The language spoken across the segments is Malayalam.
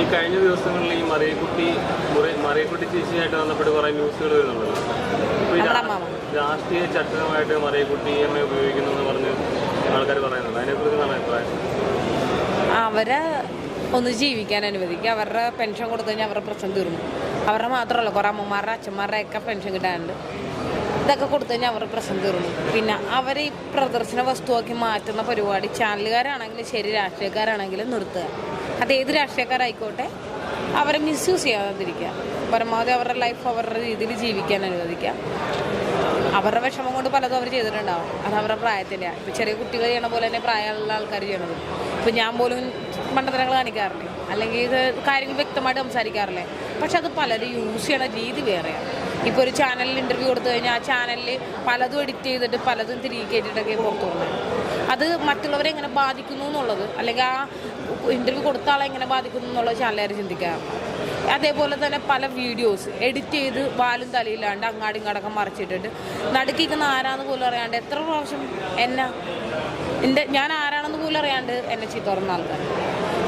ഈ കഴിഞ്ഞ ദിവസങ്ങളിൽ ഈ മറിയക്കുട്ടി ചേച്ചിയായിട്ട് ബന്ധപ്പെട്ട് കുറേ ന്യൂസുകൾ വരുന്നുണ്ടല്ലോ. രാഷ്ട്രീയ ചട്ടമായിട്ട് മറിയക്കുട്ടി EMI ഉപയോഗിക്കുന്നു എന്ന് പറഞ്ഞ് ആൾക്കാർ പറയുന്നുണ്ട്. അതിനെക്കുറിച്ച് എന്താണ് അഭിപ്രായം? അവരെ ഒന്ന് ജീവിക്കാൻ അനുവദിക്കുക. അവരുടെ പെൻഷൻ കൊടുത്തു കഴിഞ്ഞാൽ അവരുടെ പ്രശ്നം തീർന്നു. അവരുടെ മാത്രമല്ല, കുറേ അമ്മമാരുടെ അച്ഛന്മാരുടെ ഒക്കെ പെൻഷൻ കിട്ടാനുണ്ട്. ഇതൊക്കെ കൊടുത്തു കഴിഞ്ഞാൽ അവരുടെ പ്രശ്നം തീർന്നു. പിന്നെ അവരെ ഈ പ്രദർശന വസ്തുവാക്കി മാറ്റുന്ന പരിപാടി ചാനലുകാരാണെങ്കിലും ശരി, രാഷ്ട്രീയക്കാരാണെങ്കിലും നിർത്തുക. അത് ഏത് രാഷ്ട്രീയക്കാരായിക്കോട്ടെ, അവരെ മിസ്യൂസ് ചെയ്യാതിരിക്കുക. പരമാവധി അവരുടെ ലൈഫ് അവരുടെ രീതിയിൽ ജീവിക്കാൻ അനുവദിക്കുക. അവരുടെ വിഷമം കൊണ്ട് പലതും അവർ ചെയ്തിട്ടുണ്ടാവും. അത് അവരുടെ പ്രായത്തിൻ്റെ. ഇപ്പോൾ ചെറിയ കുട്ടികൾ ചെയ്യണ പോലെ തന്നെ പ്രായമുള്ള ആൾക്കാർ ചെയ്യണത്. ഇപ്പോൾ ഞാൻ പോലും മണ്ടത്തരങ്ങൾ കാണിക്കാറില്ലേ, അല്ലെങ്കിൽ ഇത് കാര്യങ്ങൾ വ്യക്തമായിട്ട് സംസാരിക്കാറില്ലേ. പക്ഷെ അത് പലരും യൂസ് ചെയ്യണ രീതി വേറെയാണ്. ഇപ്പോൾ ഒരു ചാനലിൽ ഇൻ്റർവ്യൂ കൊടുത്തു കഴിഞ്ഞാൽ ആ ചാനലിൽ പലതും എഡിറ്റ് ചെയ്തിട്ട് പലതും തിരികെ കയറ്റിയിട്ടൊക്കെ പുറത്തു പോകുന്നത്. അത് മറ്റുള്ളവരെ എങ്ങനെ ബാധിക്കുന്നു എന്നുള്ളത്, അല്ലെങ്കിൽ ആ ഇൻ്റർവ്യൂ കൊടുത്ത ആളെ എങ്ങനെ ബാധിക്കുന്നു എന്നുള്ളത് ചാനലുകാർ ചിന്തിക്കാറുണ്ട്. അതേപോലെ തന്നെ പല വീഡിയോസ് എഡിറ്റ് ചെയ്ത് വാലും തലയില്ലാണ്ട് അങ്ങാടും ഇങ്ങാടൊക്കെ മറിച്ചിട്ടിട്ട് നടുക്കിക്കുന്ന ആരാന്ന് പോലും അറിയാണ്ട് എത്ര പ്രാവശ്യം ഞാൻ ആരാണെന്ന് പോലും അറിയാണ്ട് എന്നെ ചീത്ത പറയുന്ന ആൾക്കാർ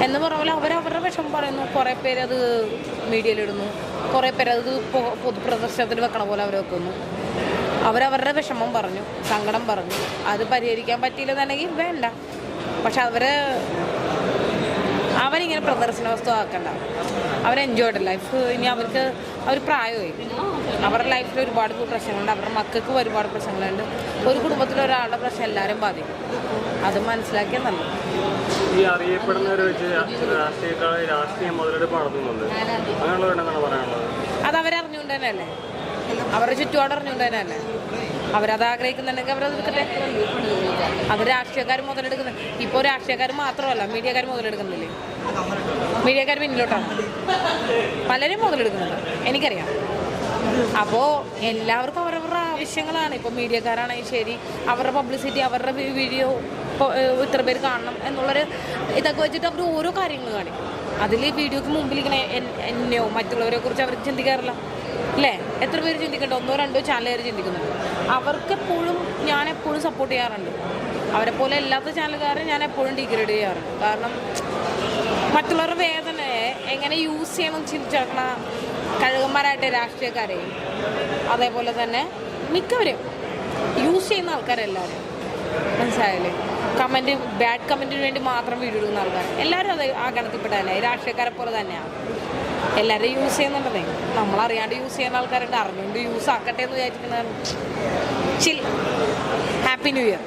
എന്ന് പറഞ്ഞ അവരവരുടെ വിഷമം പറയുന്നു. കുറേ പേര് അത് മീഡിയയിലിടുന്നു, കുറേ പേര് അത് പൊതുപ്രദർശനത്തിൽ വെക്കണ പോലെ അവർ വെക്കുന്നു. അവരവരുടെ വിഷമം പറഞ്ഞു, സങ്കടം പറഞ്ഞു. അത് പരിഹരിക്കാൻ പറ്റിയില്ലെന്നുണ്ടെങ്കിൽ വേണ്ട. പക്ഷെ അവരിങ്ങനെ പ്രദർശന വസ്തു ആക്കണ്ട. അവർ എൻജോയ്ഡ് ലൈഫ്. ഇനി അവർ പ്രായമായി, അവരുടെ ലൈഫിൽ ഒരുപാട് പ്രശ്നങ്ങളുണ്ട്. അവരുടെ മക്കൾക്ക് ഒരുപാട് പ്രശ്നങ്ങളുണ്ട്. ഒരു കുടുംബത്തിൽ ഒരാളുടെ പ്രശ്നം എല്ലാവരും ബാധിക്കും. അത് മനസ്സിലാക്കിയാൽ നല്ലത്. ഈ അറിയപ്പെടുന്നവരെ വെച്ച് രാഷ്ട്രീയം മുതലെടുപ്പ് നടത്തുന്നുണ്ട്. അങ്ങനെയുള്ളവരെന്താണ് പറയാനുള്ളത്? അത് അവരറിഞ്ഞുകൊണ്ട് തന്നെയല്ലേ, അവരുടെ ചുറ്റുപാട് അറിഞ്ഞുകൊണ്ട് തന്നെയല്ലേ. അവരത് ആഗ്രഹിക്കുന്നുണ്ടെങ്കിൽ അവരത് എടുക്കട്ടെ. അത് രാഷ്ട്രീയക്കാർ മുതലെടുക്കുന്നത്. ഇപ്പോൾ രാഷ്ട്രീയക്കാർ മാത്രമല്ല, മീഡിയക്കാർ മുതലെടുക്കുന്നില്ലേ. മീഡിയക്കാർ പിന്നിലോട്ടാണ് പലരും മുതലെടുക്കുന്നുണ്ട്, എനിക്കറിയാം. അപ്പോൾ എല്ലാവർക്കും അവരവരുടെ ആവശ്യങ്ങളാണ്. ഇപ്പോൾ മീഡിയക്കാരാണെങ്കിൽ ശരി, അവരുടെ പബ്ലിസിറ്റി, അവരുടെ വീഡിയോ ഇത്ര പേര് കാണണം എന്നുള്ളൊരു ഇതൊക്കെ വെച്ചിട്ട് അവർ ഓരോ കാര്യങ്ങൾ കാണിക്കും. അതിൽ വീഡിയോക്ക് മുമ്പിലിങ്ങനെ എന്നെയോ മറ്റുള്ളവരെ കുറിച്ച് അവർ ചിന്തിക്കാറില്ല അല്ലേ. എത്ര പേര് ചിന്തിക്കണ്ട? 1-2 ചാനലുകാർ ചിന്തിക്കുന്നുണ്ട്. അവർക്കെപ്പോഴും ഞാനെപ്പോഴും സപ്പോർട്ട് ചെയ്യാറുണ്ട്. അവരെപ്പോലെ അല്ലാത്ത ചാനലുകാരെ ഞാൻ എപ്പോഴും ഡിഗ്രേഡ് ചെയ്യാറുണ്ട്. കാരണം മറ്റുള്ളവരുടെ വേദനയെ എങ്ങനെ യൂസ് ചെയ്യണം ചിന്തിച്ചേക്കണ കഴുകന്മാരായിട്ട് രാഷ്ട്രീയക്കാരെ, അതേപോലെ തന്നെ മിക്കവരും യൂസ് ചെയ്യുന്ന ആൾക്കാരെല്ലാവരും, മനസ്സിലായില്ലേ. ബാഡ് കമൻറ്റിന് വേണ്ടി മാത്രം വീഡിയോ എടുക്കുന്ന ആൾക്കാർ എല്ലാവരും അത് ആ ഗണത്തിൽപ്പെട്ട തന്നെ രാഷ്ട്രീയക്കാരെ പോലെ തന്നെയാണ്. എല്ലാവരും യൂസ് ചെയ്യുന്നുണ്ടെന്നേ, നമ്മളറിയാണ്ട് യൂസ് ചെയ്യുന്ന ആൾക്കാരുണ്ട്, അറിഞ്ഞുകൊണ്ട് യൂസ് ആക്കട്ടെ എന്ന് വിചാരിക്കുന്നതാണ്. ചിൽ. Happy new year.